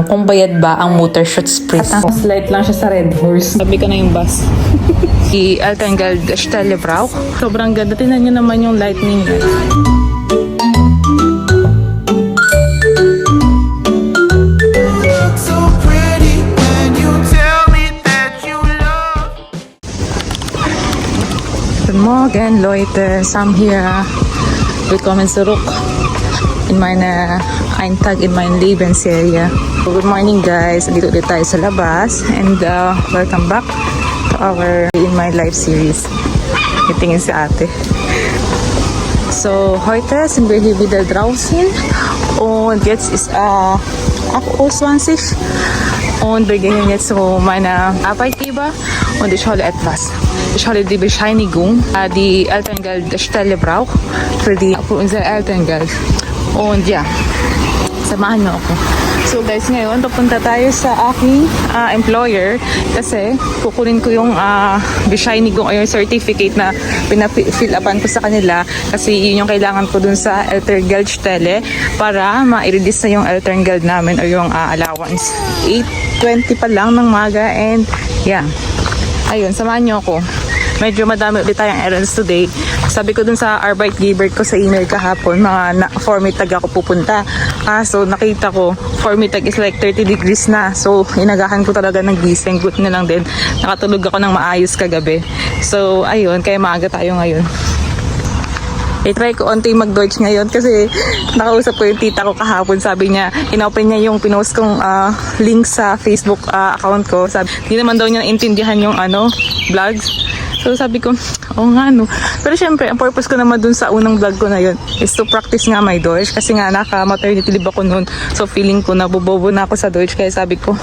kung bayad ba ang Motorshoot Spritz. Slight lang siya sa Red Horse. Sabi ko na yung bus. Die Eltengeld Stelle Brauch. Sobrang ganda. Tingnan nyo naman yung lightning. Guten Morgen, Leute. Sam hier. Willkommen zurück in meine Ein Tag in mein Lebensserie. Good morning, guys. Dito ulit tayo sa labas. And welcome back to our In My Life series. Itingin si ate. So, heute sind wir hier wieder draußen. Und jetzt ist 8:20 Uhr. Und wir gehen jetzt zu meiner Arbeitgeber. Und ich hole etwas. Ich hole die Bescheinigung, die Elterngeldstelle braucht für unser Elterngeld. Und ja, samahan niyo ako. So guys, ngayon papunta tayo sa aking employer kasi kukunin ko yung Bescheinigung o yung certificate na pina-fill upan ko sa kanila kasi yun yung kailangan ko dun sa Elterngeldstelle para ma-release na yung Elterngeld namin o yung allowance. 8:20 pa lang ng maga and yeah. Ayun, samahan niyo ako. Medyo madami ulit tayong errands today. Sabi ko dun sa Arbeitgeber ko sa email kahapon, mga Formitag ako pupunta. So nakita ko, Formitag is like 30 degrees na. So inagahan ko talaga ng gising. Good na lang din. Nakatulog ako ng maayos kagabi. So ayun, kaya maaga tayo ngayon. I-try ko onti mag-Deutsch ngayon kasi nakausap ko yung tita ko kahapon. Sabi niya, inopen niya yung pinost kong link sa Facebook account ko. Sabi, di naman daw niya naintindihan yung vlogs. So sabi ko, oo nga no. Pero syempre, ang purpose ko naman dun sa unang vlog ko na yun is to practice nga my Deutsch. Kasi nga naka-maternity leave ako noon. So feeling ko na bubobo na ako sa Deutsch. Kaya sabi ko,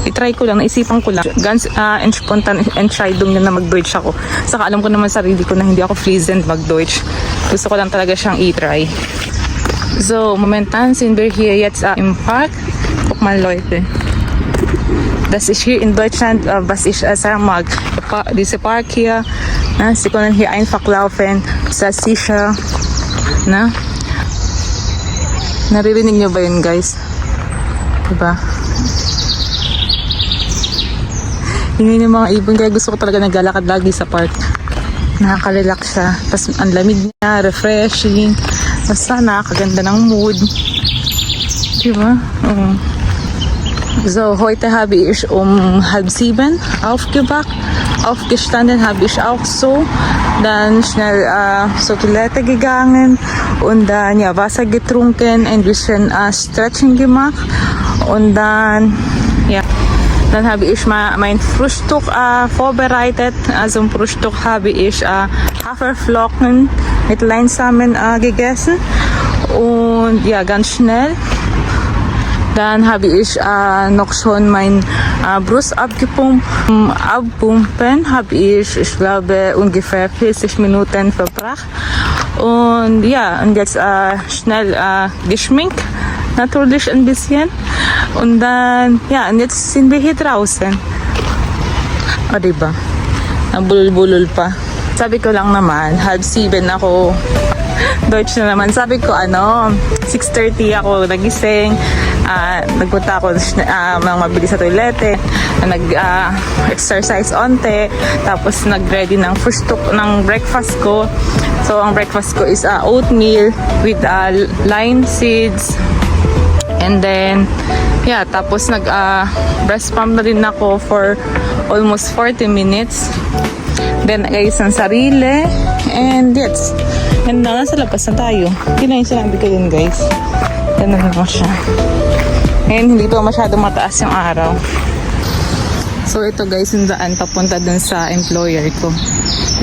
i-try ko lang, naisipan ko lang. Ganz spontan Entscheidung na mag-Deutsch ako. Saka alam ko naman sarili ko na hindi ako fluent mag-Deutsch. Gusto ko lang talaga siyang i-try. So, momentan sind wir hier jetzt im Park. Guck mal, Leute. Das ist hier in Deutschland, was ich sagen mag. Diese Park hier, Sie können hier einfach laufen, sehr sicher. Na? Naririnig nyo ba yun, guys? Diba? Yun yung mga ibon, kaya gusto ko talaga naglalakad lagi sa park. Nakaka-relax siya. Tapos ang lamig niya, refreshing. Basta nakakaganda ng mood. Diba? Oo. So, heute habe ich 6:30 aufgewacht. Aufgestanden habe ich auch so. Dann schnell zur Toilette gegangen und dann ja Wasser getrunken, ein bisschen Stretching gemacht und dann ja. Dann habe ich mal mein Frühstück vorbereitet. Also im Frühstück habe ich Haferflocken mit Leinsamen gegessen und ja ganz schnell. Dann habe ich noch schon mein Brust abgepumpt. Abpumpen habe ich glaube, ungefähr 40 Minuten verbracht. Und ja, und jetzt schnell geschminkt. Natürlich ein bisschen. Und dann, ja, und jetzt sind wir hier draußen. O, diba? Nabulol-bulol pa. Sabi ko lang naman, 6:30 ako. Deutsch na naman. Sabi ko 6:30 ako nagising. Nagpunta ako ng mabilis sa toilete. Nag-exercise onte. Tapos nag-ready ng ng breakfast ko. So ang breakfast ko is oatmeal with lime seeds. And then yeah, tapos breast pump na din ako for almost 40 minutes. Then guys, ang sarili. And yes. And nasa labas na tayo. Yun na yung sinabi ko yun, guys. Ganun lang siya. Ngayon, hindi pa masyadong mataas yung araw. So, ito guys, yung daan papunta dun sa employer ko.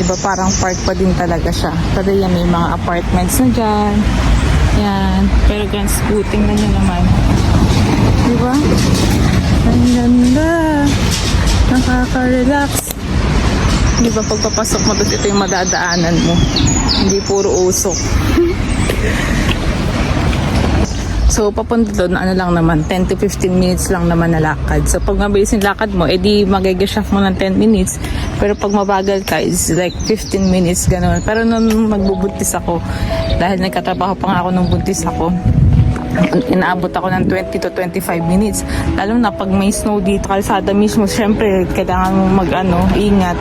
Diba, parang park pa din talaga siya. Kasi yan, may mga apartments na dyan. Yan. Pero gan scooting na nyo naman. Diba? Ang ganda. Nakaka-relax. Diba, pagpapasok mo doon, ito yung madadaanan mo. Hindi puro usok. So, papunta doon, lang naman, 10 to 15 minutes lang naman na lakad. So, pag mabilis yung lakad mo, edi mag-geshaft mo ng 10 minutes. Pero pag mabagal ka, is like 15 minutes, gano'n. Pero nung magbubuntis ako, dahil nagkatrabaho pa nga ako nung buntis ako, inaabot ako ng 20 to 25 minutes. Lalo na pag may snow dito, kalsada mismo, syempre, kailangan mo ingat.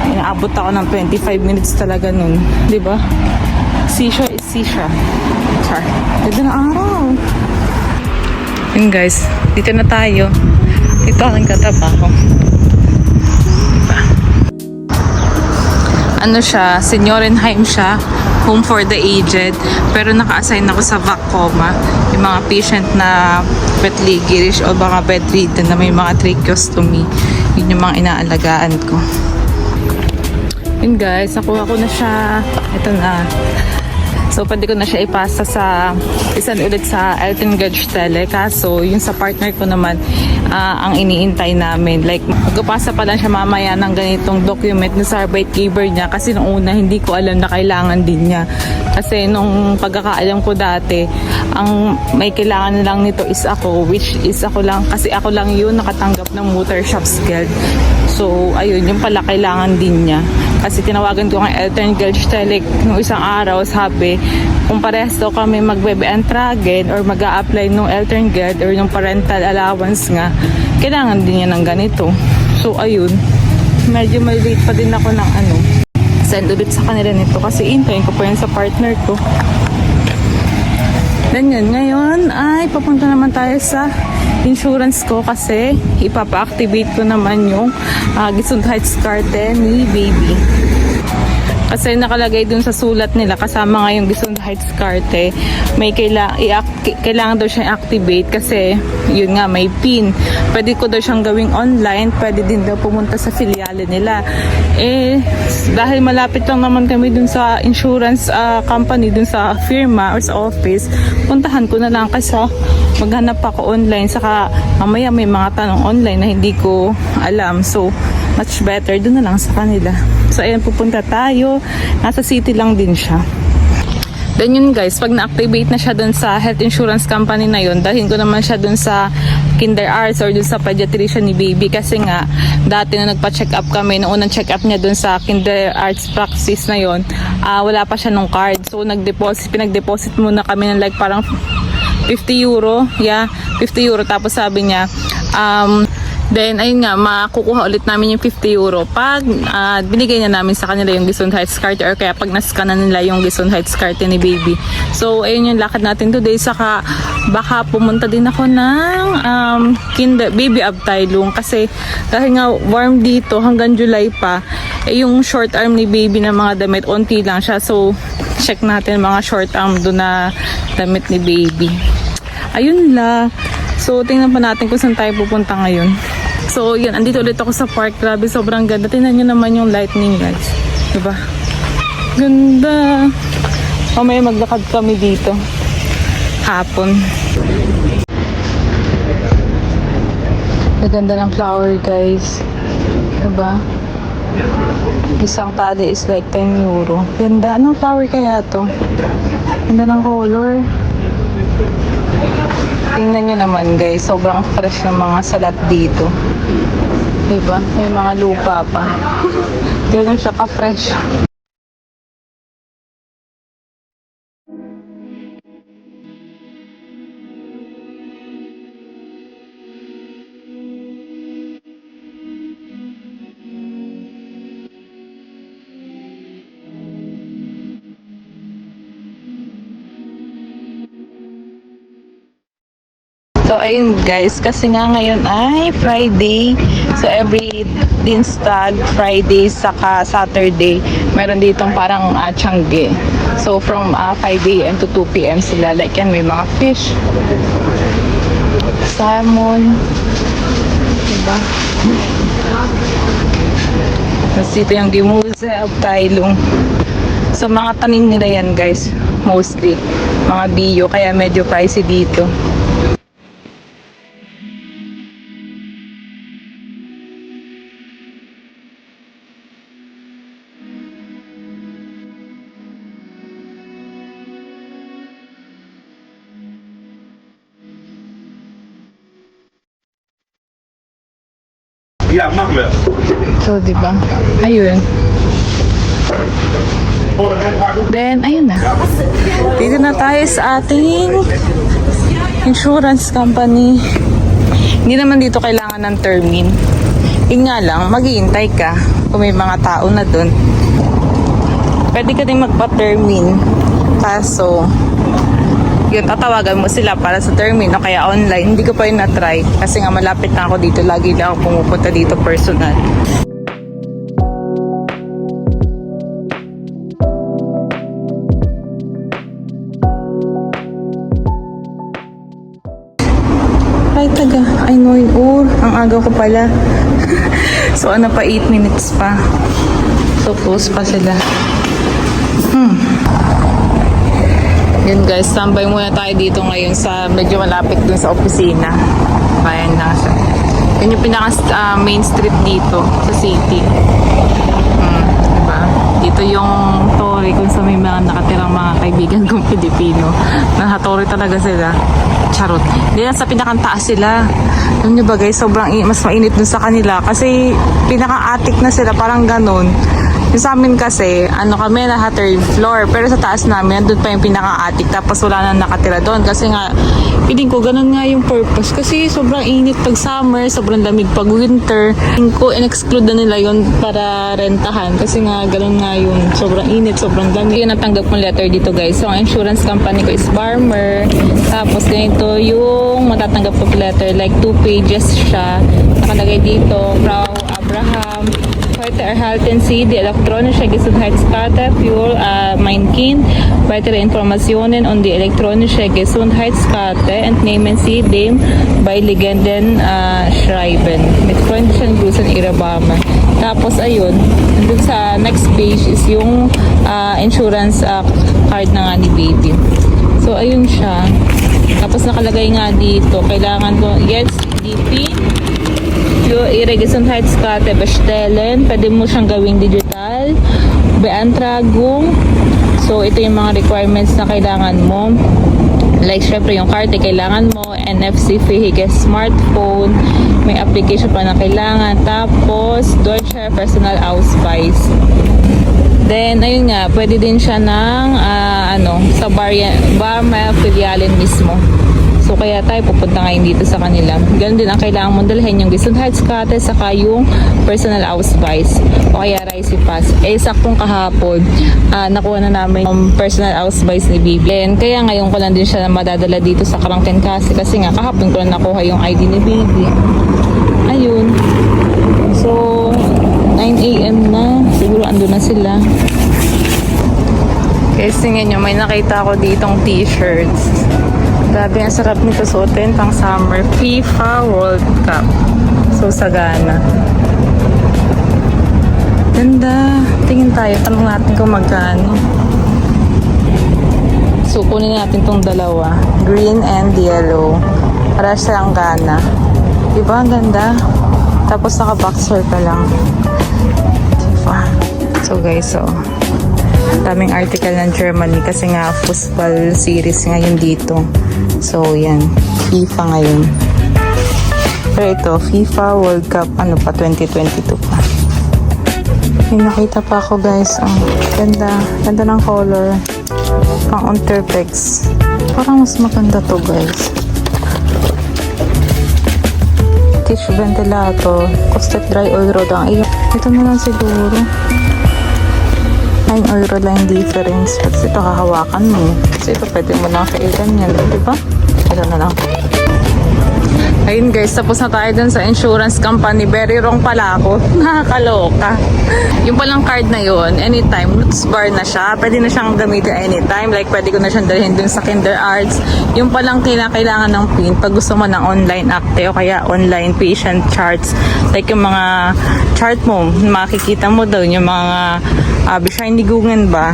Inaabot ako ng 25 minutes talaga nun. Diba? Seashore is seashore. Char. Ganda na araw. Yun guys, dito na tayo. Dito aking katrabaho. Diba? Ano siya, Seniorenheim siya, home for the aged, pero naka-assign ako sa Vacoma, yung mga patient na petligerish o mga bedridden na may mga tracheostomy, yun yung mga inaalagaan ko. Yun guys, nakuha ko na siya, ito na. So, pwede ko na siya ipasa ulit sa Elton Gage Tele. Kaso, yung sa partner ko naman, ang iniintay namin. Like, magpapasa pa lang siya mamaya ng ganitong document na sa arbeit giver niya. Kasi nung una, hindi ko alam na kailangan din niya. Kasi nung pagkakaalam ko dati, ang may kailangan lang nito is ako, which is ako lang, kasi ako lang yun nakatanggap ng motor shops guild. So, ayun, yung pala kailangan din niya. Kasi tinawagan ko kay Elton Gage Tele nung isang araw, sabi, kung parehas daw kami magbe-entragen or mag-a-apply nung Elton Gage or nung parental allowance nga, kailangan din niya ng ganito. So, ayun, medyo may late pa din ako ng send ulit sa kanila nito kasi intayin ko pa yun sa partner ko. Then yun, ngayon ay papunta naman tayo sa insurance ko kasi ipapa-activate ko naman yung Gesundheitskarte ni baby. Kasi nakalagay dun sa sulat nila, kasama nga yung Gesundheitskarte, may kailangan daw siyang activate kasi yun nga, may PIN. Pwede ko daw siyang gawing online, pwede din daw pumunta sa filiale nila. Dahil malapit lang naman kami dun sa insurance company, dun sa firma or sa office, puntahan ko na lang kasi maghanap ako online, saka mamaya may mga tanong online na hindi ko alam. So, much better dun na lang sa kanila. So, ayan, pupunta tayo. Nasa city lang din siya. Then yun guys, pag na-activate na siya dun sa health insurance company na yun, dalhin ko naman siya dun sa kinder arts or dun sa pediatrician ni baby. Kasi nga, dati na nagpa-check up kami, noong unang check up niya dun sa kinder arts practice na yun, wala pa siya nung card. So, pinag-deposit muna kami ng like parang 50 euro. Yeah, 50 euro. Tapos sabi niya, then, ayun nga, makukuha ulit namin yung 50 euro pag binigay na namin sa kanila yung Gesundheitskarte or kaya pag nascan na nila yung Gesundheitskarte ni baby. So, ayun yung lakad natin today. Saka, baka pumunta din ako ng baby Abteilung kasi dahil nga warm dito hanggang July pa, yung short arm ni baby na mga damit, onti lang siya. So, check natin mga short arm doon na damit ni baby. Ayun la. So, tingnan pa natin kung saan tayo pupunta ngayon. So, yun. Andito ulit ako sa park. Grabe, sobrang ganda. Tingnan nyo naman yung lightning, guys. Diba? Ganda. Mamaya maglakad kami dito. Hapon. Ganda ng flower, guys. Diba? Isang tali is like 10 euro. Ganda. Anong flower kaya to? Ganda ng color. Tingnan nyo naman guys, sobrang fresh ng mga salat dito. Diba? May mga lupa pa. Ganun siya ka-fresh. So, ayun guys, kasi nga ngayon ay Friday. So, every Dienstag, Friday, saka Saturday, meron ditong parang Tiangge. So, from 5 a.m. to 2 p.m. sila. Like yan, may mga fish, salmon, diba? Tapos dito yung Gemüse Abteilung. So, mga tanim nila yan guys, mostly. Mga bio, kaya medyo pricey dito. Ja, machen wir. So, diba? Ayun. Then, ayun na. Dito na tayo sa ating insurance company. Hindi naman dito kailangan ng termin. Yun nga lang, maghihintay ka kung may mga tao na dun. Pwede ka din magpa-termin. Kaso, yun, tatawagan mo sila para sa termin o kaya online. Hindi ko pa yun na-try kasi nga malapit na ako dito. Lagi lang ako pumupunta dito personal. Ay, taga. Ay, no, ang aga ko pala. So, ano pa, 8 minutes pa. So, close pa sila. Yun guys, tambay muna tayo dito ngayon sa medyo malapit dun sa opisina. Ayan na siya. Yun yung pinaka main street dito sa city. Diba? Dito yung Torre kung sa may mga nakatirang mga kaibigan kong Pilipino. Nahatorre talaga sila. Charot. Hindi lang sa pinakang-taas sila. Alam nyo ba guys, sobrang mas mainit dun sa kanila kasi pinaka-attic na sila, parang ganon. Yung sa amin kasi, kami na third floor, pero sa taas namin, doon pa yung pinaka-attic, tapos wala na nakatira doon. Kasi nga, feeling ko, ganun nga yung purpose. Kasi sobrang init pag summer, sobrang lamig pag winter. Feeling ko, in-exclude na nila yun para rentahan. Kasi nga, ganun nga yun. Sobrang init, sobrang lamig. Yung natanggap kong letter dito guys. So, ang insurance company ko is Farmer. Tapos, ganito yung matatanggap ko letter. Like, 2 pages siya. Nakalagay dito, Frau Abraham. Heute erhalten Sie die elektronische Gesundheitskarte für mein Kind. Weitere Informationen und die elektronische Gesundheitskarte entnehmen Sie dem beiliegenden Schreiben. Mit freundlichen Grüßen, Ihre Mama. Tapos ayun, nandun sa next page is yung insurance card na nga ni baby. So ayun siya. Tapos nakalagay nga dito, kailangan ko, jetzt DP für Ihre Gesundheitskarte bestellen. Pwede mo siyang gawing digital. Beantragung. So, ito yung mga requirements na kailangan mo. Like, syempre, yung karte kailangan mo. NFC-fähige smartphone. May application pa na kailangan. Tapos, Deutsche Personal Ausweis. Then, ayun nga, pwede din siya ng, sa Barmer Filialen mismo. So, kaya tayo pupunta ngayon dito sa kanila. Ganun din ang kailangan mong dalhin yung Gesundheitskarte saka yung Personal Ausweis o kaya Reise Pass. Saktong kahapon, nakuha na namin yung Personal Ausweis ni Bibi. And kaya ngayon ko lang din siya madadala dito sa Karangken kasi nga kahapon ko lang nakuha yung ID ni Bibi. Ayun. So, 9 AM na. Siguro ando na sila. Guys, tingnan nyo, may nakita ako ditong t-shirts. Grabe, ang sarap nito suotin pang summer. FIFA World Cup. So, sagana. Ganda. Tingin tayo. Tanong natin kung magkano. So, kunin natin tong dalawa. Green and yellow. Para siyang gana. Diba? Ang ganda. Tapos naka-boxer ka lang. Diba? So, guys, daming article ng Germany kasi nga football series ngayon dito. So, yan. FIFA ngayon. Pero ito, FIFA World Cup, 2022 pa. May nakita pa ako, guys. Ganda. Ganda ng color. Pang Unterpex. Parang mas maganda to, guys. Tissue ventilator. Costet dry euro lang. Ito na lang siguro. 9 euro lang yung difference. Kasi ito hahawakan mo. Kasi ito pwede mo lang kailan yan. Diba? Ito na lang. Ayun guys, tapos na tayo dun sa insurance company. Very wrong pala ako. Nakakaloka. Yung palang card na yun, anytime, notes bar na siya. Pwede na siyang gamitin anytime. Like, pwede ko na siyang dalhin dun sa Kinder Arts. Yung palang kailangan ng PIN pag gusto mo ng online acte o kaya online patient charts. Like, yung mga chart mo, makikita mo doon, yung mga bescheinigungen ba?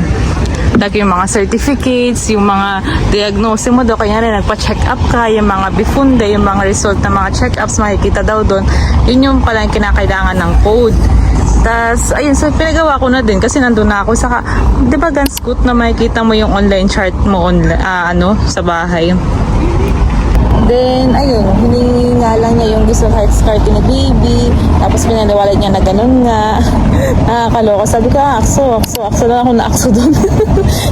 Like yung mga certificates, yung mga diagnosis mo doon, kaya rin nagpa-check up ka, yung mga bifunde, yung mga result ng mga check-ups, makikita daw doon. Yun yung pala yung kinakailangan ng code. Tapos, ayun, so pinagawa ko na din kasi nandun na ako. Saka, di ba Ganscoot na makikita mo yung online chart mo sa bahay? Then, ayun, hiningi nga lang niya yung gusto heart card ni baby. Tapos pinaniwala niya na ganun nga. Nakakaloka. Sabi ko, akso na ako na akso doon.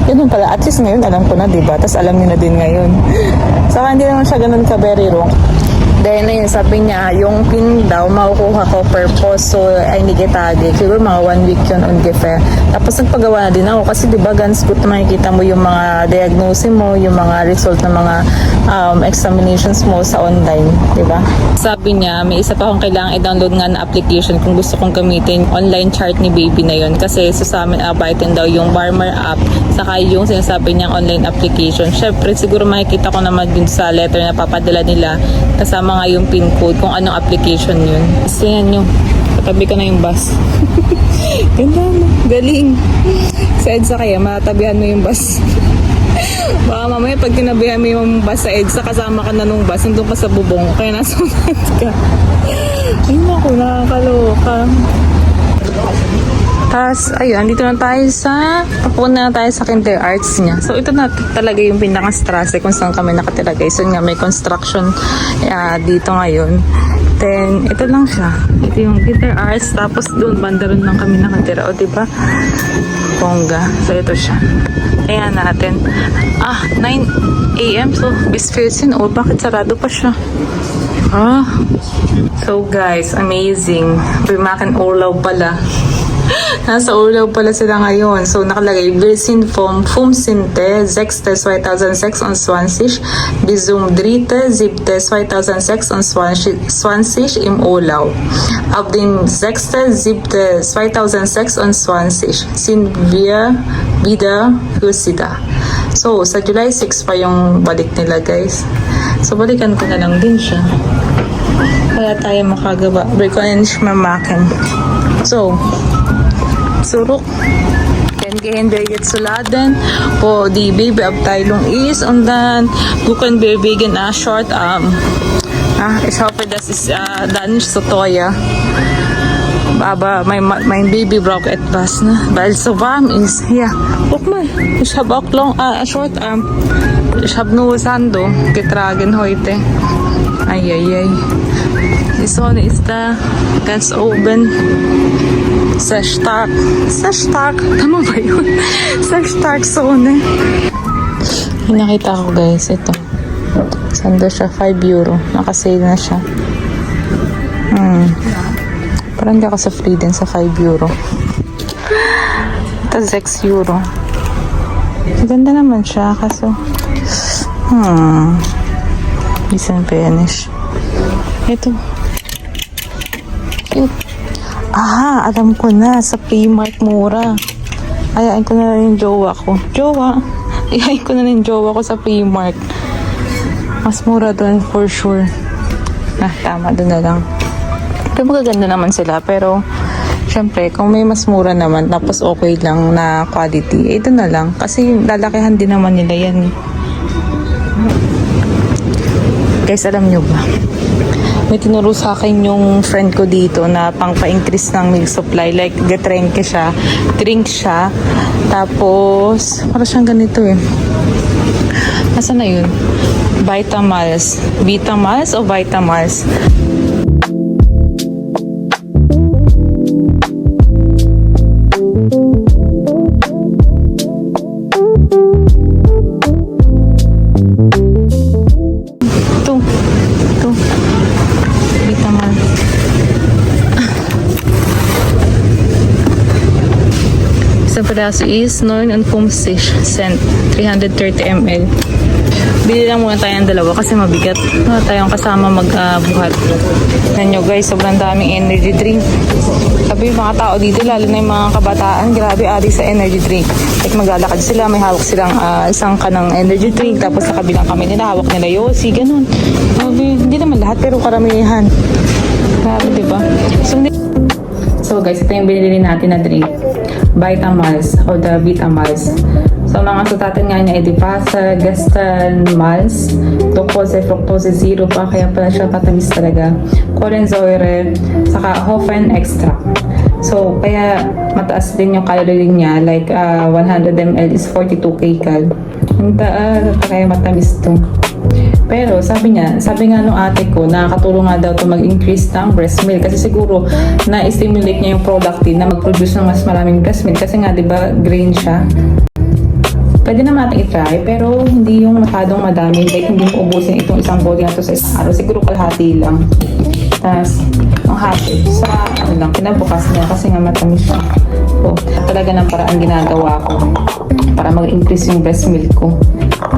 Ganun pala. At least ngayon, alam ko na, diba? Tapos alam niyo na din ngayon. Saka hindi naman siya ganun ka very wrong. Then, ayun, sabi niya, yung pin daw, makukuha ko per post. So, ay hindi kitagi. Siguro mga 1 week yun on gife. Tapos, nagpagawa na din ako. Kasi, di ba, guns good na makikita mo yung mga diagnosis mo, yung mga result ng mga examinations mo sa online. Di ba? Sabi niya, may isa pa akong kailangan i-download nga na application kung gusto kong gamitin online chart ni baby na yun. Kasi, sa amin, abitin daw yung Barmer app, saka yung sinasabi niyang online application. Syempre, siguro makikita ko naman dun sa letter na papadala nila kasama nga yung pin code kung anong application yun. Kasi yan nyo, katabi ka na yung bus. Ganda mo, galing. Sa EDSA kaya, matabihan mo yung bus. Baka mamaya pag tinabihan mo yung bus sa EDSA, kasama ka na nung bus, nandun ka sa bubong, kaya nasa ulit ka. Ay naku, nakakaloka. Tapos, ayun, dito na tayo papunta na tayo sa kinder arts niya. So, ito na talaga yung pinaka-stress kung saan kami nakatira guys. So, nga may construction dito ngayon. Then, ito lang siya. Ito yung kinder arts. Tapos, doon, banda rin lang kami nakatira. O, diba? Bongga. So, ito siya. Ayan natin. 9 a.m. So, bisfirsin. O, bakit sarado pa siya? So, guys, amazing. Bimakan ulaw pala. Nasa ulaw pala sila ngayon. So, nakalagay, Virsin Fumsinte, Sexte 2006 on Swansish, Bizum Drite, Zipte 2006 on Swansish im ulaw. Abdin Sexte, Zipte 2006 on Swansish, Sin Via Vida Husida. So, sa July 6 pa yung balik nila, guys. So, balikan ko na lang din siya. Wala tayo makagawa. Berkonish mamakan. So, suruk gehen wir jetzt zu laden wo die Babyabteilung ist und dann gucken wir wegen short arm. Ich hoffe das ist dann nicht so teuer, aber mein Baby braucht etwas, ne? Weil es so warm ist. Ja, guck mal, ich habe auch short arm. Ich habe nur Sando getragen heute. Eieiei. Die Sonne ist da ganz oben. Sehr stark. Sehr stark. Tama ba yun? Sehr stark Sonne. Yung nakita ko guys, ito. Sando siya? 5 euro. Nakasale na siya. Parang hindi ako sa free din sa 5 euro. Ito 6 euro. Ganda naman siya. Kaso, isang finish. Ito. Cute. Alam ko na. Sa Primark mura. Ayain ko na rin yung jowa ko. Ayain ko na rin yung jowa ko sa Primark. Mas mura doon for sure. Tama. Doon na lang. Pero magaganda naman sila. Pero, syempre, kung may mas mura naman, tapos okay lang na quality, ito na lang. Kasi lalakihan din naman nila yan. Guys, alam nyo ba? May tinuro sa akin yung friend ko dito na pang-pa-increase ng milk supply. Like, getrenke siya, drink siya, tapos, para siyang ganito eh. Asa na yun? Vitamals. Vitamals o Vitamals? Isang piraso is 59 cent, 330 ml. Bili lang muna tayo ng dalawa kasi mabigat. Wala tayong kasama magbuhat. Yan nyo guys, sobrang daming energy drink. Sabi yung mga tao dito, lalo na yung mga kabataan, grabe ari sa energy drink. Like maglalakad sila, may hawak silang isang kanang energy drink, tapos sa kabilang kami nila, hawak nila yosi, ganun. Hindi naman lahat, pero karamihan. Grabe, diba? So guys, ito yung binili natin na drink. Vitamals o the Vitamals. So mga sutatin nga niya ay Dipasa, Gestal, Mals, Glucose, Fructose, Zero pa, kaya pala siya patamis talaga. Corenzoire, saka Hofen Extract. So kaya mataas din yung calorie niya, like 100 ml is 42 kcal. Kaya matamis to. Pero sabi nga nung ate ko, nakakatulong nga daw to mag-increase ng breast milk kasi siguro na-stimulate niya yung productive na mag-produce ng mas maraming breast milk kasi nga 'di ba grain siya. Pwede naman natin i-try, pero hindi yung masyadong madami. Like, hindi mo ubusin itong isang bowl na to sa isang araw. Siguro kalahati lang. Tapos, ang hati, sa kinabukas niya kasi nga matamis siya. So, talaga ng paraan ginagawa ko para mag-increase yung breast milk ko.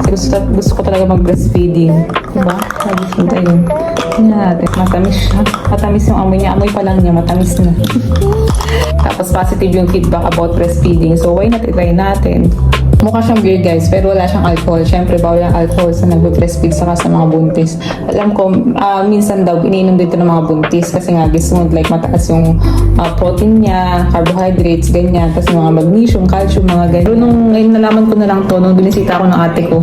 Kasi gusto ko talaga mag-breastfeeding. Diba? Nag-feed ayun. Tingnan natin. Matamis siya. Matamis yung amoy niya. Amoy pa lang niya. Matamis na. Tapos positive yung feedback about breastfeeding. So, why not i-try natin? Mukha siyang beer guys, pero wala siyang alcohol. Siyempre, bawal ang alcohol sa nag-breastfeed saka sa mga buntis. Alam ko, minsan daw, iniinom dito ng mga buntis kasi nga gusto mo like mataas yung protein niya, carbohydrates, ganyan. Tapos mga magnesium, calcium, mga ganyan. Pero nung nalaman ko na lang to, nung binisita ko ng ate ko,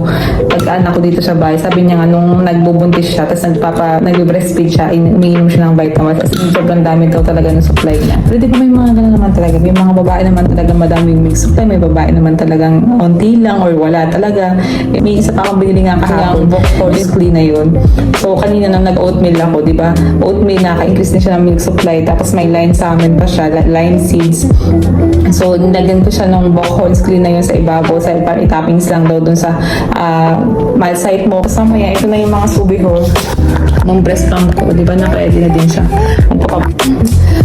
pag-anak ko dito sa bahay, sabi niya nga, nung nagbubuntis siya, tapos nag-breastfeed siya, umiinom siya ng vitamins. Kasi sobrang dami daw talaga ng supply niya. Pero di ba may mga gano'n naman talaga? May mga babae naman talaga madaming milk supply, may babae naman talagang konti lang or wala talaga. May isa pa akong binili nga kahapon, Boxforce na yun. So, kanina nang nag-oatmeal ako, di ba? Oatmeal, naka-increase na siya ng milk supply. Tapos may lime salmon pa siya, lime seeds. So, nilagyan ko siya ng Boxforce na yun sa ibabaw. Sa parang itoppings lang daw dun sa mild site mo. Tapos mamaya, ito na yung mga subiho ng breast pump ko. Di ba? Naka-ready na din siya.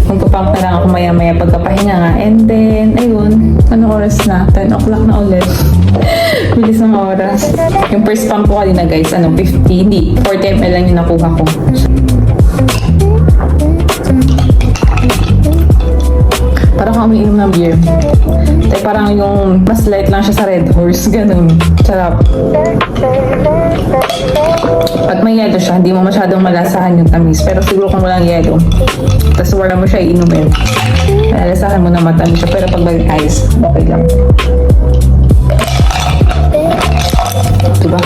Magpapump na lang ako maya-maya pagkapahinga nga. And then, ayun, anong oras na? 10 o'clock na ulit. Bilis ng oras. Yung first pump ko kanina guys, 50, hindi, 40 ml lang yung nakuha ko. Parang kung umiinom ng beer. Like, parang yung mas light lang siya sa Red Horse, ganun. Sarap. At may yelo siya, hindi mo masyadong malasahan yung tamis. Pero siguro kung walang yelo, tapos wala mo siya iinumin, malalasahan mo na matamis siya. Pero pag may ice, okay lang. Diba?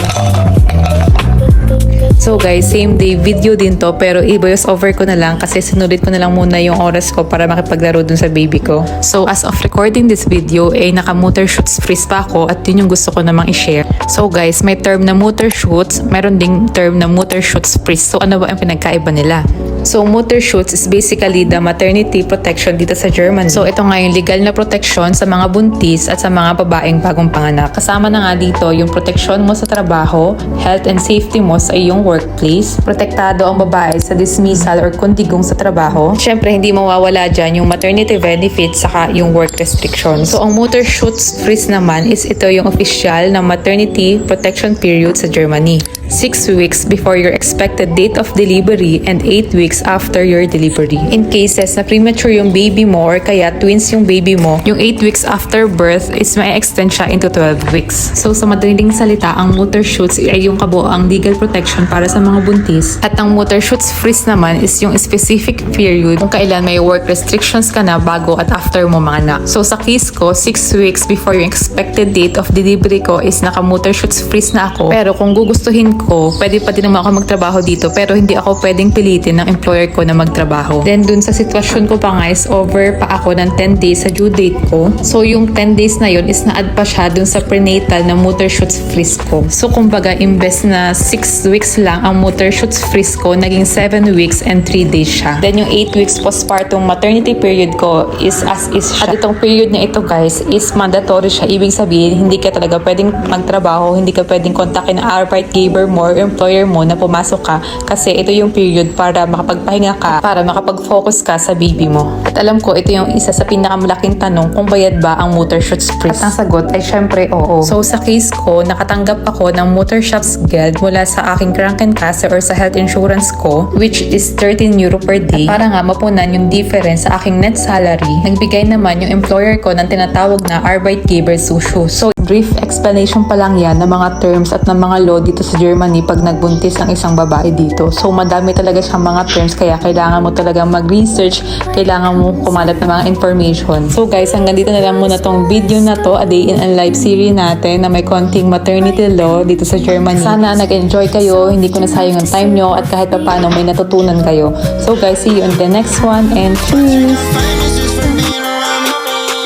So guys, same day video din to pero i-voice over ko na lang kasi sinulit ko na lang muna yung oras ko para makipaglaro dun sa baby ko. So as of recording this video, naka motor shoots freeze pa ako at yun yung gusto ko namang i-share. So guys, may term na motor shoots, meron ding term na motor shoots freeze. So ano ba ang pinagkaiba nila? So motor shoots is basically the maternity protection dito sa Germany. So ito nga yung legal na protection sa mga buntis at sa mga babaeng bagong panganak. Kasama na nga dito yung protection mo sa trabaho, health and safety mo sa iyong workplace, protektado ang babae sa dismissal or kundigong sa trabaho. Siyempre, hindi mawawala dyan yung maternity benefits saka yung work restrictions. So ang motor shoots freeze naman is ito yung official na maternity protection period sa Germany. 6 weeks before your expected date of delivery and 8 weeks after your delivery. In cases na premature yung baby mo or kaya twins yung baby mo, yung 8 weeks after birth is may extend siya into 12 weeks. So sa madaling salita, ang motor shoots ay yung kabuoang legal protection para sa mga buntis. At ang motor shoots freeze naman is yung specific period kung kailan may work restrictions ka na bago at after mo manganak. So sa case ko, 6 weeks before yung expected date of delivery ko is naka motor shoots freeze na ako. Pero kung gugustuhin ko, pwede pa din naman ako magtrabaho dito pero hindi ako pwedeng pilitin ng employer ko na magtrabaho. Then dun sa sitwasyon ko pa nga is over pa ako ng 10 days sa due date ko. So yung 10 days na yun is na-add pa siya dun sa prenatal na motor shoots freeze ko. So kumbaga imbes na 6 weeks lang ang motor shoots freeze ko, naging 7 weeks and 3 days siya. Then yung 8 weeks postpartum maternity period ko is as is siya. At itong period na ito guys is mandatory siya. Ibig sabihin hindi ka talaga pwedeng magtrabaho, hindi ka pwedeng kontakin ang Arbeit Geber mo or employer mo na pumasok ka kasi ito yung period para makapagpahinga ka, para makapag-focus ka sa baby mo. At alam ko ito yung isa sa pinakamalaking tanong kung bayad ba ang motor shoots freeze. At ang sagot ay syempre oo. So sa case ko, nakatanggap ako ng motor shoots guild mula sa aking Krankenkasse or sa health insurance ko which is 13 euro per day. At para nga mapunan yung difference sa aking net salary, nagbigay naman yung employer ko ng tinatawag na Arbeitgeberzuschuss. So brief explanation pa lang yan ng mga terms at ng mga law dito sa Germany pag nagbuntis ng isang babae dito. So madami talaga siyang mga terms kaya kailangan mo talaga mag-research, kailangan mo kumalat ng mga information. So guys, hanggang dito na lang muna tong video na to, a day in a life series natin na may konting maternity law dito sa Germany. Sana nag-enjoy kayo, hindi ko nasayang ang time nyo at kahit pa paano may natutunan kayo. So guys, see you in the next one and cheers! Famous just for being around me.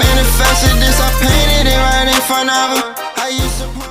Manifested this, I painted it right in front of 'em.